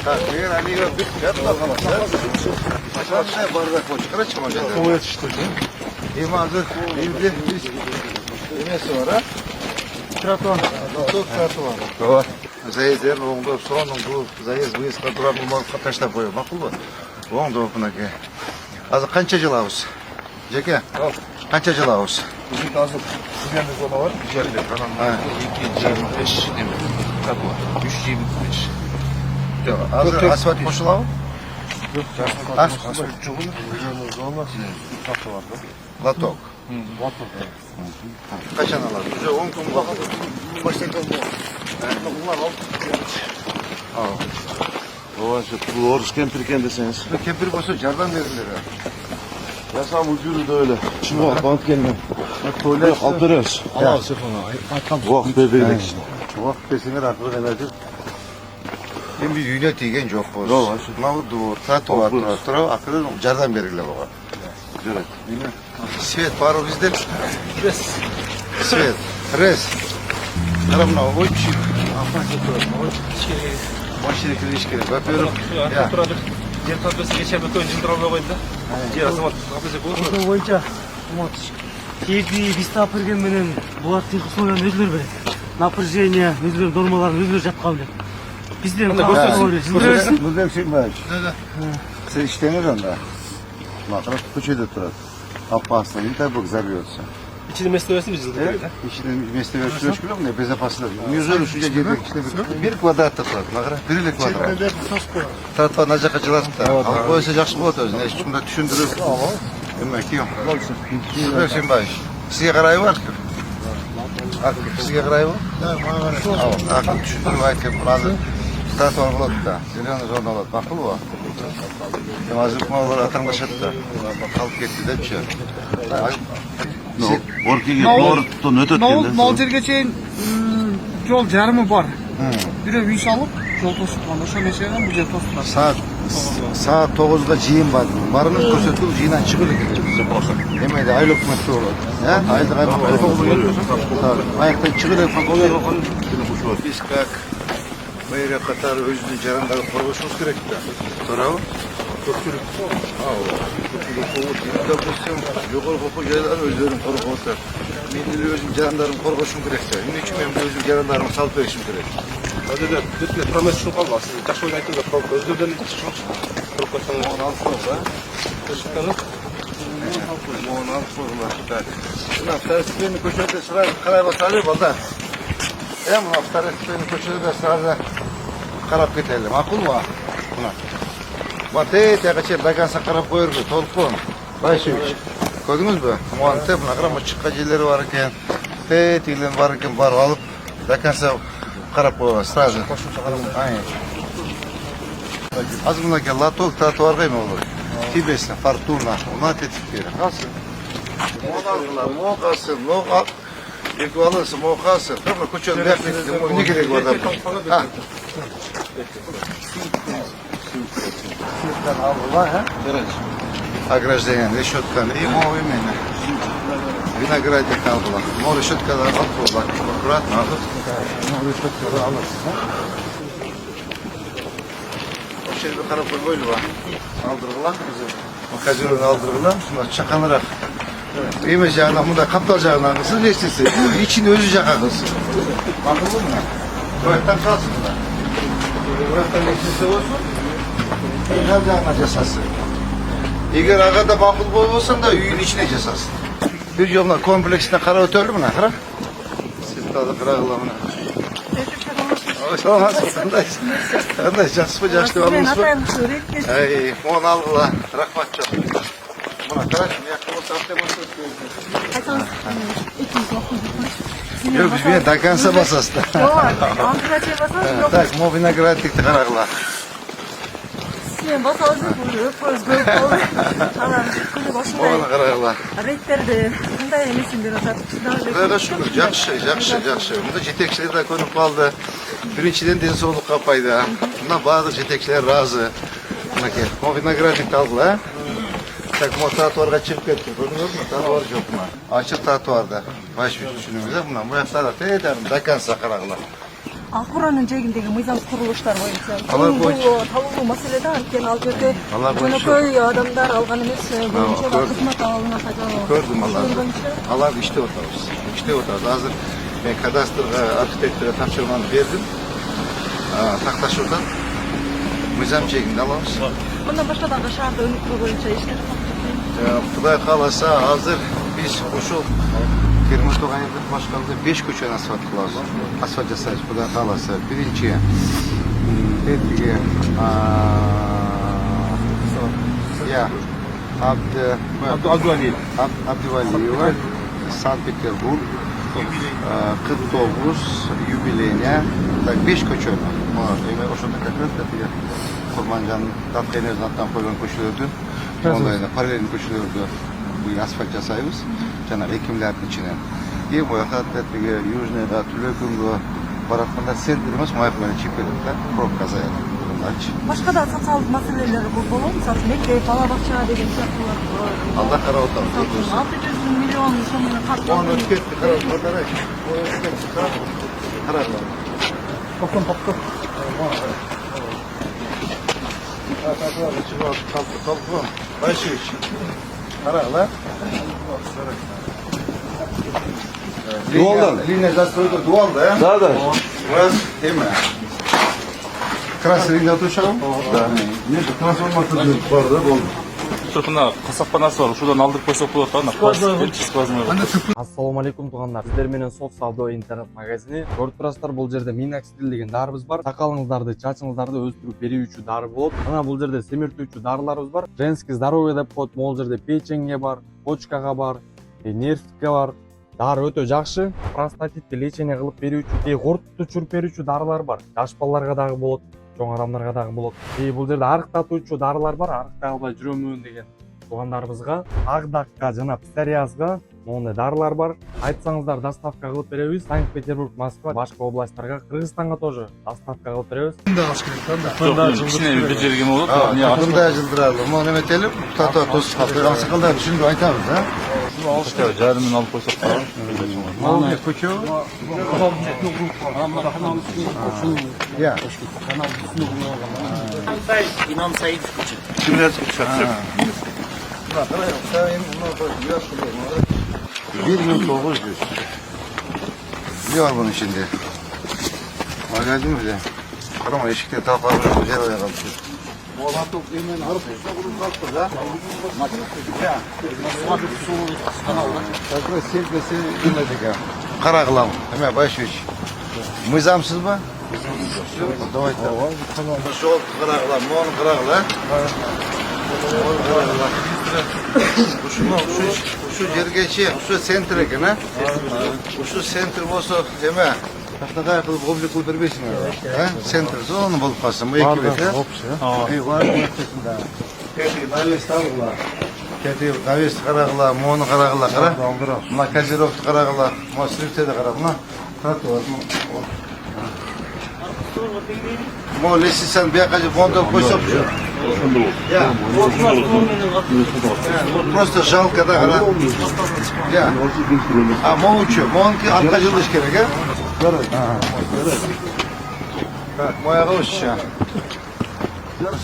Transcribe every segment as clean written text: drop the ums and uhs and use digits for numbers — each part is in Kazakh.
Так, егер алига бит қаламыз. Қашанда бардақ болып шығарады шамамен. Кого это что? Эми азыр элде эмеси бар, а? Тротуар. Тротуар. Заездер оңдоп, сонун бул заезд выездга турар болмакка таштап коюп, макулбу? Оңдоп мынакей. Азыр канча жылабыз? Жеке, канча жылабыз? Bizim azık sizlerinde zona var. Güzellik. Anam 225 demek. Trotуар. 325. Азыр асфальт кошулабы? Yok. Asfalt çubuğu. Zona. Trotуар. Лоток. Лоток. Качан алады? Уже 10 күн уақыт. Başlayalım. Bunlar al. Ал. Bu oruz kempirken deseniz. Кемпир болсо жардам бериңер. Ya sağ ucuru da öyle. Şimdi bak bant gelme. Tuvalet alperez. Allah sefona. Vak bebeğilik işte. Уақыт берсеңер артылы эметип. Эми үйүнө тийген жок болсо. Жок, Мына дур, тротуар туруп, акырын жардам бергиле буга. Жарат. Свет бару бизде. Свет. Рез. Кара мына ойчу. Машина кириш керек. Во-первых, Жер картасы кеше бүтін жындыра алмай қойды да. Жер азамат картасы болды. Ошол боюнча кээинки биз тапырген менен булаттын условияны өзүлөр берет. Напряжение, өзүлөр нормаларын өзүлөр жаткан билет. Бизден Нурбек Сүймбаевич. Сен иштеңер анда. Макрат көчөдө турат. Опасно, не дай бог взорвется. İçinde mesleğesi biz yıldır. İçinde mesleğe sürüş biliyor musun? Безопасно. Yüzör üçüncü yerlik işte bir kvadratta turат. Макрат, бірлік квадрат. Тротуар мына жака жыласып та. Алып койсо жакшы болот өзүнө. Эч кимге түшүндүрүп. Эме кийим. Нурбек Сүймбаевич. Сизге карайбы Аркып? Аркып сизге карайбы? Аркып түшүндүрүп айтып, азыр тротуар болот да. Зеленый зона болот. Макулбу? Азыр кумалар атаңдашат да. Калып кетти депчи. Orkiga to'g'ri o'tib keldi. Nol yerga чейин yo'l jarimi bor. Biri uy solib, yo'l to'sib qoldi. O'sha meseledan bu yerda to'sib qoldi. Saat 9'da жыйын бар. Барыңыз көрсөтүп жыйындан чыгып элек. Эмеде айыл өкмөттө болот. Айылдык аяктан чыгып элек. Биз как мэрия катары өзүнүн жарандарын коргошубуз керек да. Туурабы? Допустим, жогорку окуу жайларын өздөрүн коргоп атат. Мен эле өзүм жарандарын коргошум керек да. Эмне үчүн мен өзүм жарандарымды салып беришим керек? Hadi lütfen promes şu kalmaz. Taş oynayın da kalk. Özürden çıkmış. Korkmasın. Onu alıp koysa. Taşıklarız. Onu alıp koyurlar. Şuna vторостепенный көчөдө сразу карай басалы балдар. Мына второстепенный көчөдө сразу карап кетели. Макулбу? Мына. Вот тияка чейин до конца карап коербу, толкун. Байшевич. Көрдүңүзбү? Муантеп, мына карама чыккан жерлери бар экен. Тигилен бар экен, барып алып, до конца карап коебуз, сразу. Азыр мынакей лоток тротуарга эме болот. Тибесин, фортуна, мына тетип берет. Алсын. Моқасы, моқа. Эки алысы, моқасы. Мына көчөнүн баары эмне керек бар да? Ограждение, решетканы и мовы именно. Виноградник алdılar. Mor решеткалар алdılar. Аккуратно алып. Mor решеткалар аласыз. Ошерге карап койбойлу ба? Алдыргыла. Казирон алдыргыла. Шуна чаканыраак. Эме жагынан мында каптал жагынан кылсыз эчтесе, ичин өзү жака кылсын. Макулбу? Буяктан калсын мына. Буяктан эчтесе болсун. Жан жагына жасасын. Эгер ага да макул болбосоң да үйүнүн ичине жасасын. Бир жолуна комплексине карап өтөлү мына, кара. Сыптады кырагыла мына. Кандай жакшысызбы, жакшы деп алыңызбы? Мону алгыла, рахмат жок. Мына карашы, мыякта болсо автомат. Yok biz bir de kansa basas da. Tak, mo vinogradnikti karagıla. Sen basazı koyup, özgür koyup. Tamam, kulu başında. Mo karagıla. Rekterde, bunday emesindir atatmışlar. Kıraga şükür, jakşı. Bunda jetekçiler de konup kaldı. Birinciden densoluk kapaydı. Buna bazı jetekçiler razı. Bunaki, mo vinogradnikti aldılar. Tak, mo trotуарга çıkıp ketdi. Gördünüz mü? Trotуар yok mu? Açık trotуарда. Baş düşünümüzde bundan. Bu yaşlarda teyederim, da kansa karagıla. Ак Буранын жээгиндеги мыйзам курулуштар боюнча Алар боюнча. талуу маселе да, анткени ал жерде Алар боюнча. жөнөкөй адамдар алган эмес боюнча да көрдүм. кызмат алууна кажалуу. Көрдüm Ошол аларды. боюнча Алар иштеп атабыз. İşte Hazır ben kadastrga arxitektura topşırmаны berdim. Taqtashuvdan mizam chegini alamiz. мындан башка дагы шаарда өнүктүрүү боюнча иштер Xudoy qalasa hozir biz uşul Termito'g'ayda boshqalda 5 ko'chani asfalt qilamiz. Asfalt jasaymiz Xudoy qalasa. Birinchi ertaga ya Abduvaliyeva Sankt-Peterburg 49 юбилейне так 5 ko'cha. Mana o'shanda konkret Qurmanjanning Tatqaynezdan atdan qo'ygan ko'chalarni onlayda parallel ko'chalarda bu asfalt jasaymiz. Жаңағы ekimlarning ichidan. И bu yoqda южныйga Түлөкөнгө баратканда центр эмес, моякмана чипеликта пробка азаяды. башка да социалдык маселелер болот. Мисалы мектеп, бала бакча деген сыяктуулар. Алда карап атабыз. 600 миллион сом менен Оны катталган. өткетти, карап отурайық. Карап. Топтон. Толкун. Байшевич. Карагыла. Дуалдан. Линия застройка дуал, да? Да. Раз, тема. Красный линия отушал? Да. Нет, трансформация бар да, болды. Мына касапханасы бар, ушудан алдырып койсок болот да, ана пластик сквозной. Ассалому алейкум туугандар. Сиздер менен Сот Савдо интернет магазини. Көрүп турасыздар, бул жерде Минаксил деген дарыбыз бар. Сакалыңыздарды, чачыңыздарды өстүрүп берүүчү дары болот. Ана бул жерде семиртүүчү дарыларыбыз бар. Женский здоровье деп коет. Могул жерде печеньге бар, почкага бар, нервке бар. Дары өтө жакшы. Простатитти лечение кылып берүүчү, корту түшүрүп берүүчү дарылар бар. Жаш балдарга дагы болот. Чоң адамдарга дагы болот. Бул жерде арыктатуучу дарылар бар. Арыктай албай жүрөмүн деген туугандарыбызга, агдакка жана псориазга мондай дарылар бар. Айтсаңыздар доставка кылып беребиз. Санкт-Петербург, Москва, башка областтарга, Кыргызстанга тоже доставка кылып беребиз. Кичине бир жерге болот. Мындай жылдыралы. Мону эметелип, тата тосуп калган сакалдар түшүндүрүп айтабыз, а? Жарымын алып койсок болот. Мал көчө. Я. İmam Said küçük. Bir gün 900. Ne var bunun içinde? Magazin mi de? Karama eşikte taparlı güzel ayağa kalkıyor. Oğlan toplayayım alıp bunu kalktı da. Ya. Takra silkesi dinledik ya. Karakılam. Hemen başüç. Mızamsız mı? Давай. Пошел кырагыла, мон кырагыла. Ушу жергечи, ушу центр экен, а? Ушу центр болсо эме, тактагай кылып облик бербейсиң, а? Центр зона болуп калса, мы экибет, а? Бар, да. Кетип, навес табыла. Кетип, навес карагыла, мону карагыла, кара. Мына козировку карагыла, мына срифтеди кара, мына. Татуар, Мол, если сам бегать, фондов койсоп же. Просто жалко, да, гана. А мол что? Монки аркажылыш керек, а? Так, моя роща.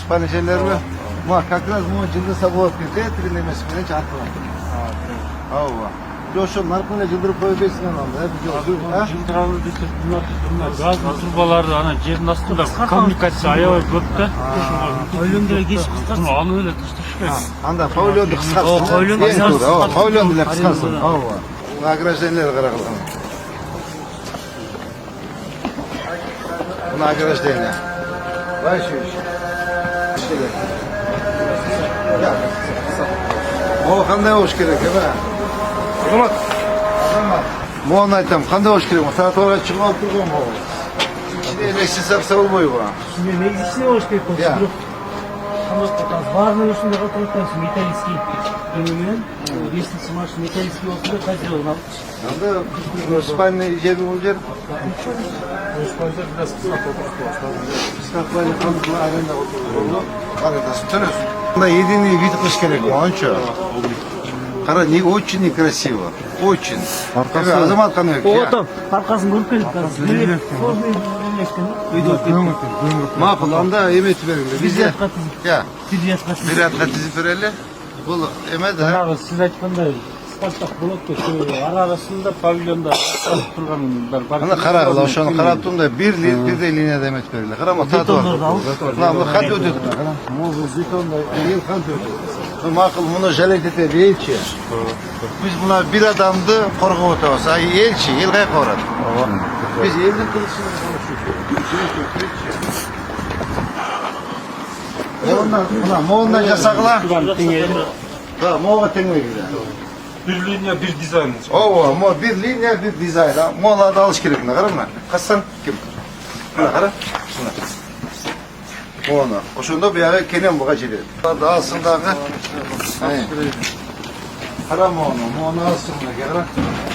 Спальный жерлерби. Ма, как раз мой жылдыса болот кетет, тигин эмес менен чатылат. Ооба. Ошо нарконы жылдырып коюп берсиң анан, а? Жылдыралы десек, газ трубаларды ана жердин астында коммуникация аябай көп да. Павильондо кеш кыскартсын. Аны эле ташташпайбыз. Анда павильонду кыскартсын. Павильонду эле кыскартсын. Ооба. Ограждениелер карагыла. Мына ограждение. Байшевич. О, кандай болуш керек, эме? Азамат. Мону айтам, кандай болуш керек? Тротуарга чыгып алып турган болот. İçine elektrik болбойбу? Ушуне негизичине болуш керек болчу. Бирок кандай кылабыз? Баарынын ушундай кылып атабыз, металлический эме менен. Лестница машина металлический болсо да козирован алып. Анда спальный жер бул жер. Спальный комната аренда болду. Арендасы төлөсүң. Мында единый вид кылыш керек, анча. Кара, очень некрасиво. Очень. Азамат кандай? Ого, аркасын көрүп келдик азыр. birleştirdik. Makul anda emet verildi. Biz de ya bir atka tizip verelim. Bu emet ha. Жаңағы сіз айтқандай спальтақ болады ғой ара арасында павильонда тұрғандар бар. Ana kararlı, şunu kararttım da bir de emet verildi. Karama tadı var. Lan bu kat ödedi. Mozu zitonda yıl kat ödedi. Makul bunu jelet dedi elçi. Biz buna bir adamdı korku otobüsü. Elçi, yılgaya koradı. Biz elin kılıçını konuşuyoruz. Moğoldan yasakla. Ha, Moğol'a tengle gider. Bir linye bir dizayn. Oo, bir linye bir dizayn. Moğol'a da alış gerekli. Karın mı? Kaçsan kim? Buna karın. Şuna. Onu. O şunda bir ara kenem bu kaçırıyor. Da alsın da. Haram onu alsın da.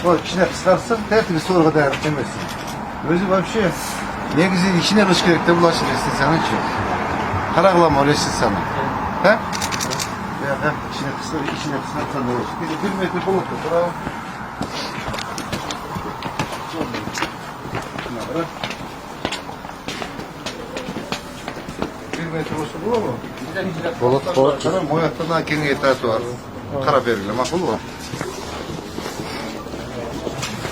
O içine kıskarsın, tertemiz sorgu değer demezsin. Özü var bir şey. Ne güzel içine kış gerekli bulaşır istesin sana için. Karaklama öyle istesin sana. He? Ya hem içine kısarsan da olur. Bir de 1 metre bulut da. Bravo. Bir metre olsa bulur mu? Bulut koy. Karam o yakta daha kendi etatı var. Kara veriyle makul mu?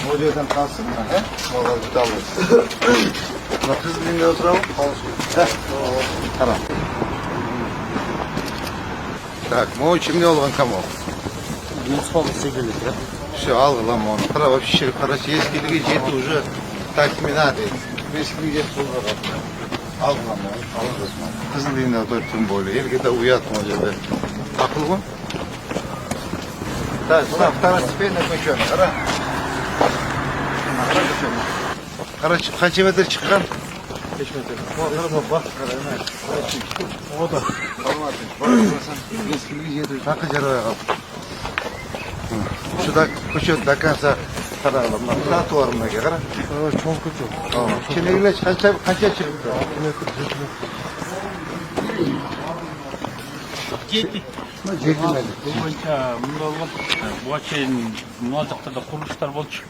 O yerden kalsın mı? He? Moğollar bir de alır. Kız dinle oturalım. He? Karam. Так, мы очень много банкомов. Все, алгылам оны. Қара вообще, короче, ескілігі жеті уже такминады. Ескілігі жеті болға қалды. Алгылам оны, алгылам. Қызыл дейінде отыр тым бойлы. Елге де уятым о жерде. Ақыл ғой? Так, мына второстепенный көшені. Қара. Қара, қанша метр шыққан? 5 metre. Bak, o da. Eskili yedi. Takı jaraya kaldı. Şu da köşe dakansa kararlı. Saat var mı ki? Kara. Çok kötü. Tamam. Şimdi ilaç kaça çıktı? Жетті. Жетmedi. Бұл бойынша мынау бұға шейін мына жақтарда құрылыстар болчу.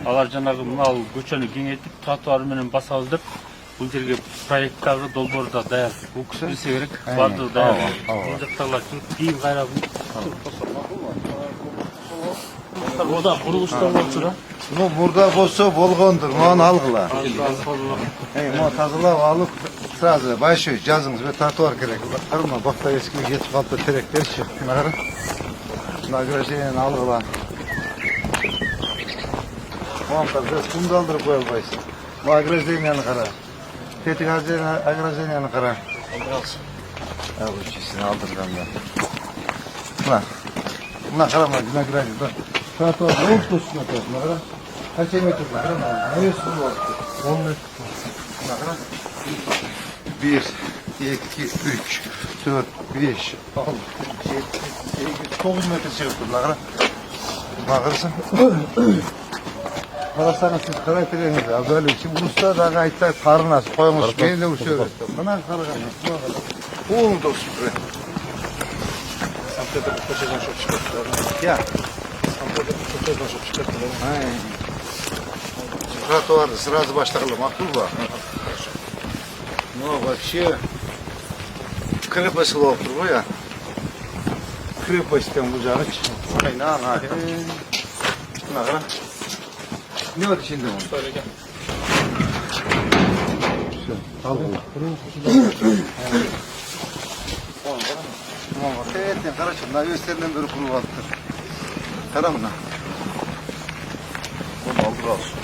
Алар жаңағы мынау көшені кеңейтіп, тротуарменен басабыздырып, бұл жерге проекттағы долборда даяр. Бұл кісілесе керек, барды даяр. Бұл жақтағылар жүріп, кейін қайрап. Ода құрылыстар болчу да. Ну, burada bolsa bolğondur. Onu algıla. Onu tazılap alıp sırası başı yazınız ve tratuar gerek. Karma bak da eski yetip kaldı terekler çıktı. Buna göre şeyini algıla. Muhakkak biz kum daldırıp koyalım. Bu agrezdenyanı kara. Tetik agrezdenyanı kara. Ya bu çizsini aldıracağım ben. Buna karama güne güne. Tratuar ne oldu üstüne koyalım. Kaç metre var? Ne üstü var? 10 metre. 1, 2, 3, 4, 5, 6, 7, 8, 9 metre çıktı. Bakırsın. Karasana siz karakteriniz ya böyle için usta da gayetler karınası koymuş. Beni de uçuyor. Bana karınası. Oğlum dostum. Sampede bu koçadan çok çıkarttı. Ya. Sampede bu koçadan çok çıkarttı. Aynen. Тротуарды сразу başlayalım. Akıl var. Ну, вообще, крепость лоптур bu ya. Крепостьтен bu jağı çık. Aynen. Ne var içinde onun? Söyle gel. Tamam. Evet, kardeşim, daha gösterilen beri kuru attı. Karam mı? Bunu aldır olsun.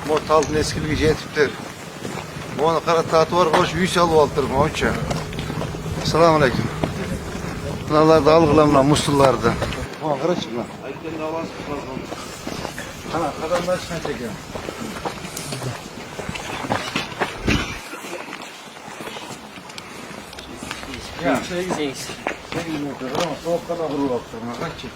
Bu altın eskiliği jetiptir. Bu onu kara tahtı var, hoş 100 alıp aldırma, hoşça. Selamun aleyküm. Bunlar da algılamla, musullarda. Bu kardeşim lan. Ayıklarında avans var. Ana, kadınlar içine çekelim. Ya. 8 metre ama soğuk kadar kuru baktırma. Kaç çek.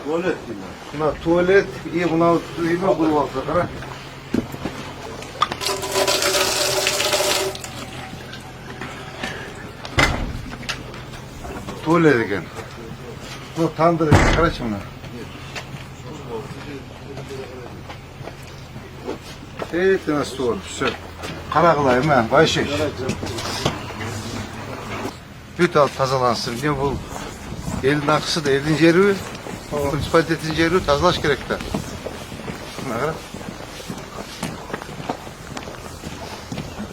Tuvalet değil mi? Buna tuvalet, iyi buna iyi mi kuru baktırma. Tuvalet eken. Bu tandır, karaç bunu. Evet, nasıl oldu? Söyle. Karakılayım ben, Bayşek. Büt alt tazalansın. Ne bu? Elin akısı da elin yeri, munisipalitetin yeri tazalaş gerek de. Ne kadar?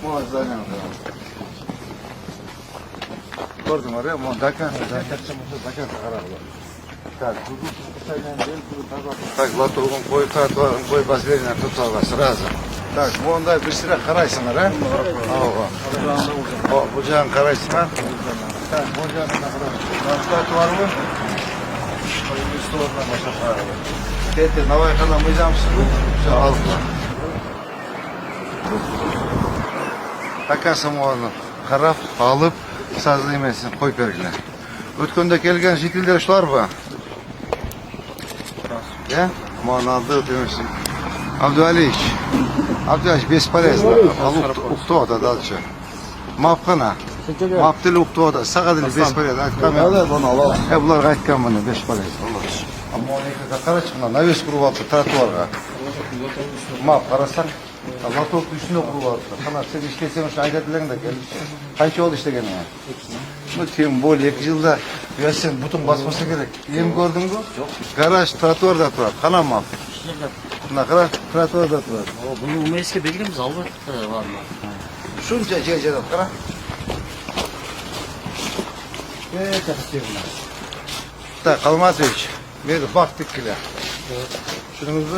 Muazzam yani. Gördüm oraya, dakan. Так, лотовым koy kartvarın koy basverine tutarlar sırası. Так, onda bir sıra karaysınlar ha? O bucağın karaysınlar. Так, bucağın kartvar mı? Üstü oradan başa paralı. Tete, navay kadar mıyacağımsın bu? Şu altına. Takarsın onu. Karaf alıp sazlaymasın koy pergine. Ötkönde kelgen jitilder şular mı? Ya, manaldı demişsin. Abdüaliç. Abdüaliç besparez. Ukto da dalçı. Mapkana. Maptili ukto da. Sakadili besparez. Hadi bana Allah. Bunlar kayıtkan bana besparez. Ama o ne kadar çıkma. Naves kuru altı tratuarga. Map karasak. Allah top üstüne kuru altı. Kana sen işlesen şu aydatilerin de gelmiş. Kaç oldu işte gene. Bu tim bol 2 yılda sen bütün basması gerek. Yem gördün mü? Garaj tratuarda turar. Kana map. Ne kadar tratuarda turar. Bunu eski bilgimiz albatta var mı? Şunca cecede kara. Da kalmaz hiç. Bir baktık bile. Şununuzu.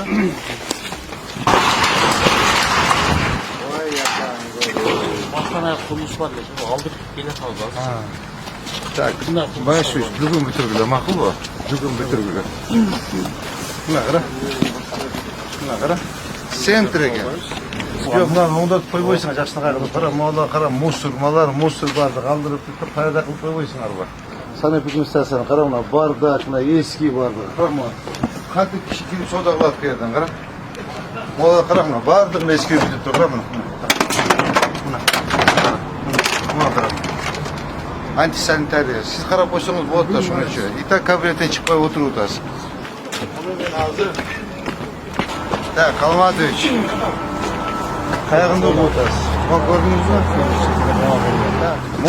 Vay yapayım. Bakkana kuruluş var ya. Aldık bilet alacağız. Так, baş üst, bugün bitir bile, makul bu. Bugün bitir bile. Ne kadar? Ne kadar? Sentrege. Yok, onda koyboysun, açsın kayığı. Kara, musur bardak, kaldırıp, payda kılıp koyboysun araba. Sana bir gün istersen, kara buna, bardak, eski bardak, kara buna. Kaç kişi girip sodaklar kıyırdan, kara. Mola kara buna, bardak, eski bitip dur, kara buna. Buna kara. Antisanitariya. Siz karab koysanız bu da şunu içiyor. İtak kabinete çıkmaya oturuyoruz. Hazır. Da kalmadı hiç. Kayağında oturuyoruz. Bak gördünüz mü?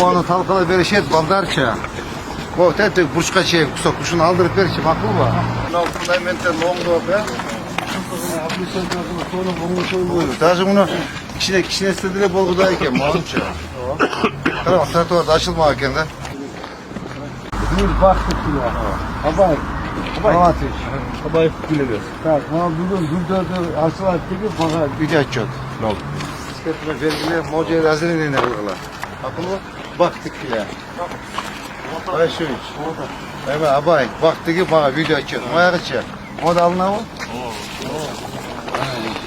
Bu onu talkalı berişet baldarça. Bu tete burçka çey kuşunu aldırıp berişe makul var. Altında hemen longo be. Daha bunu kişine istediğiyle bolgudayken malumça. Tamam, tratuarda açılmakken de. Bir baktık bile. Abay. Avatış. Abay bilemiyoruz. Tak, bugün gündüz açılar gibi bana video açıyor. Ne oldu? Bisikletine vergiler, mocayı hazırlayın ne buralar. Akıllı baktık bile. Ay şu iş. Evet abay, baktık ki bana video açıyor. Maya kaçıyor. O da alına mı?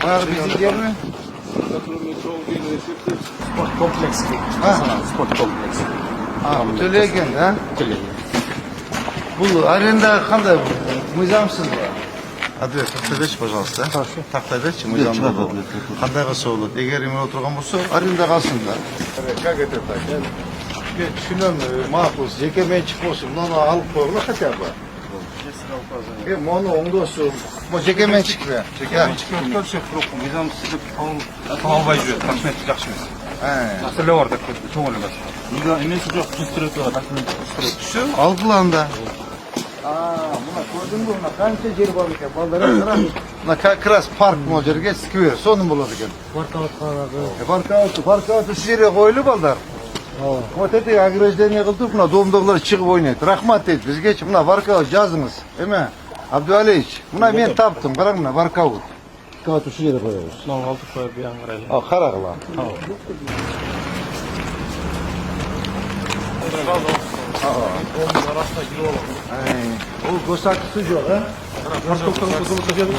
Maya bizi diyor mu? Sport kompleksi. Sport kompleksi. Bu töleyken ha? Bu arenda kanday mızamsız var. Hadi taktabeç пожалуйста. Taktabeç mızamda bu. Kanday kalsa olur. Eğer emin oturgan olsa arenda kalsın da. Evet, как это так? Düşünün mahpus, cekemen çıkmasın. Onu alıp koyma hatta var. Onu ondosu. Bu cekemen çıkıyor. Cekemen çıkıyor. Mizamsızlık албай жүреді. Документі жақсы емес. Әсірлеу бар көңіл емес. Немесі жоқ, түсіреді var. Şu algılanda. Buna gördün mü? Buna kança yeri var ki? Ballara sıra. Buna kras park mocerge skver. Sonun buladı gel. Park şu yere koyulu ballar. O tete agrejden kıldık buna doğumdaklar çıkıp oynaydı. Rahmat et biz geç buna varkaut yazınız. Değil mi? Abdüaliç. Buna ben taptım. Karan buna varkaut. Kağıtı şu yere koyuyoruz. Мынау алты қойып бір аңғарайлы. Karakla. O göstergisi yok ha?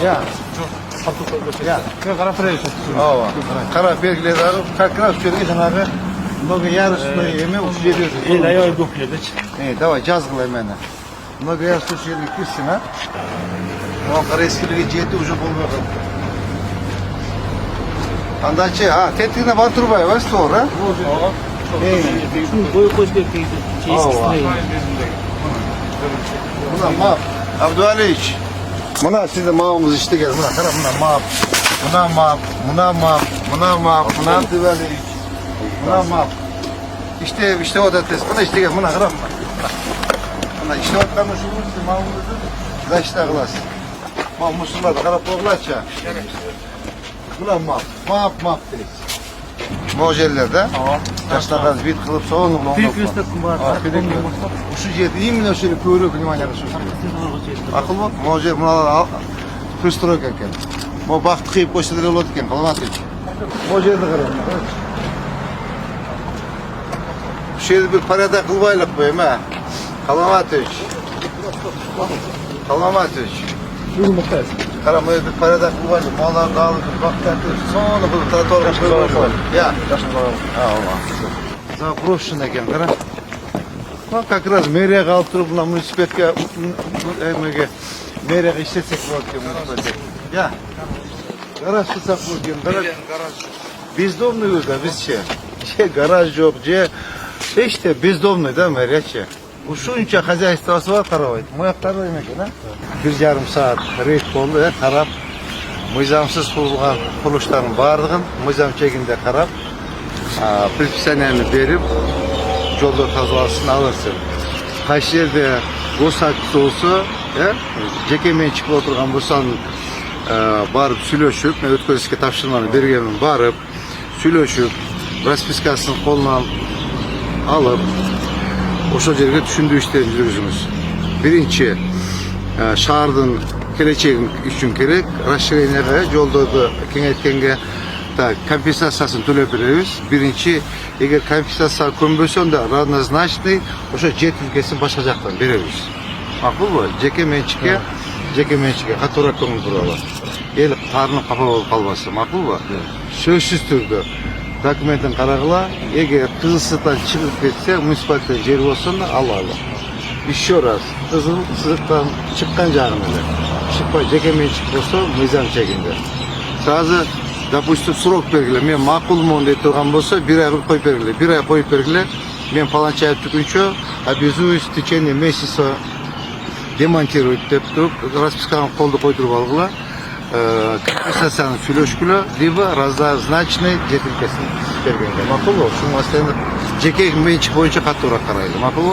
Ya. Ya. Қарап тұрайық. Ава. Kara belgeleri alıp kakra sürüyor sana. Много ярусную еме уж жереді. Ел аябай көп келеді. Давай жазғылай мені. Много ярусную жерге кірсін, а? Оған қара ескілігі жеті уже болмай қалды. Андачы, тетігіне Батырбай, вас тұр, а? Şunu boyu koş gibi eskisine. Buna map. Abdüaliç. Buna size mapımız işte gel. Buna kara buna map. Buna map. Buna map. Buna map. Buna Abdüaliç. Buna map. İşte o da test. Buna işte gel. Buna kara buna işte o da muşumuz. Mapımızı da işte kılas. Mapımızı da kara poğlaça. Buna map. Map deyiz. Mojellerde. Taşlardan bit kılıp soğunu. Büyük üstteki var. Şu jeti именно şöyle kuyruğu внимание Akıl mı? Mojel bunalar al. Püströk eken. Bu baktı kıyıp koştular olur eken. Kalamat hiç. Mojelde karayım. Bu şeyde bir parada kılbaylık koyayım ha. Kalamat hiç. Kalamat hiç. Karamaya bir parada kılbaylık. Mallar dağılır. Baktı sonra bu tatorga kılbaylık. Ya. Allah. Запрошен екен, кара. Ну, как раз мэрия қалып тұрып, мына муниципалитетке, мэрияға иштетсек болады екен, муниципалитет. Я. Гараж қылсақ болады екен, гараж. Бездомный өзі, біздше. Же гараж жоқ, же işte бездомный, да, мэрия ше. Ушунча хозяйствосы бар, қарабайды. Маяқтары екен, а? 1,5 саат рейд болды, қарап. Мыйзамсыз құрылған құрылыстардың барлығын мыйзам шегінде қарап, предписанияны беріп, жолды тазаласын алырсың. Қайсы жерде госактысы болса, жеке меншік отырған болсаң, барып сүйлөшүп, мен өткөрүшкө тапшырманы бергенмин, барып сүйлөшүп, распискасын колунан алып, ошол жерге түшүндүү иштерин жүргүзүңүз. Биринчи, шаардын келечегин үчүн керек, расширенияга, жолдорду кеңейткенге компенсациясын төлөп беребиз. Биринчи, эгер компенсация көнбөсө да равнозначный ошо жер тилкесин башка жактан беребиз. Макулбу? Жеке менчикке катуураак көңүл буралы. Эл таарынып капа болуп калбасын, макулбу? Сөзсүз түрдө документин карагыла, эгер кызыл сызыктан чыгып кетсе, муниципалитет жер болсо да алалы. Еще раз, кызыл сызыктан чыккан жагын эле. Чыкпай жеке менчик болсо, мыйзам чегинде. Сразу допустим, срок бергиле, мен макулмун деп турган болсо, 1 ай коюп бергиле. 1 ай коюп бергиле, мен паланча ай түгүнчө обязуюсь в течение месяца демонтировать деп туруп, расписканы колду койдуруп алгыла, компенсацияны сүйлөшкүлө, либо равнозначный жер тилкесин бергенге. Макулбу? Ушуну жеке менчик боюнча катуураак карайлы. Макулбу?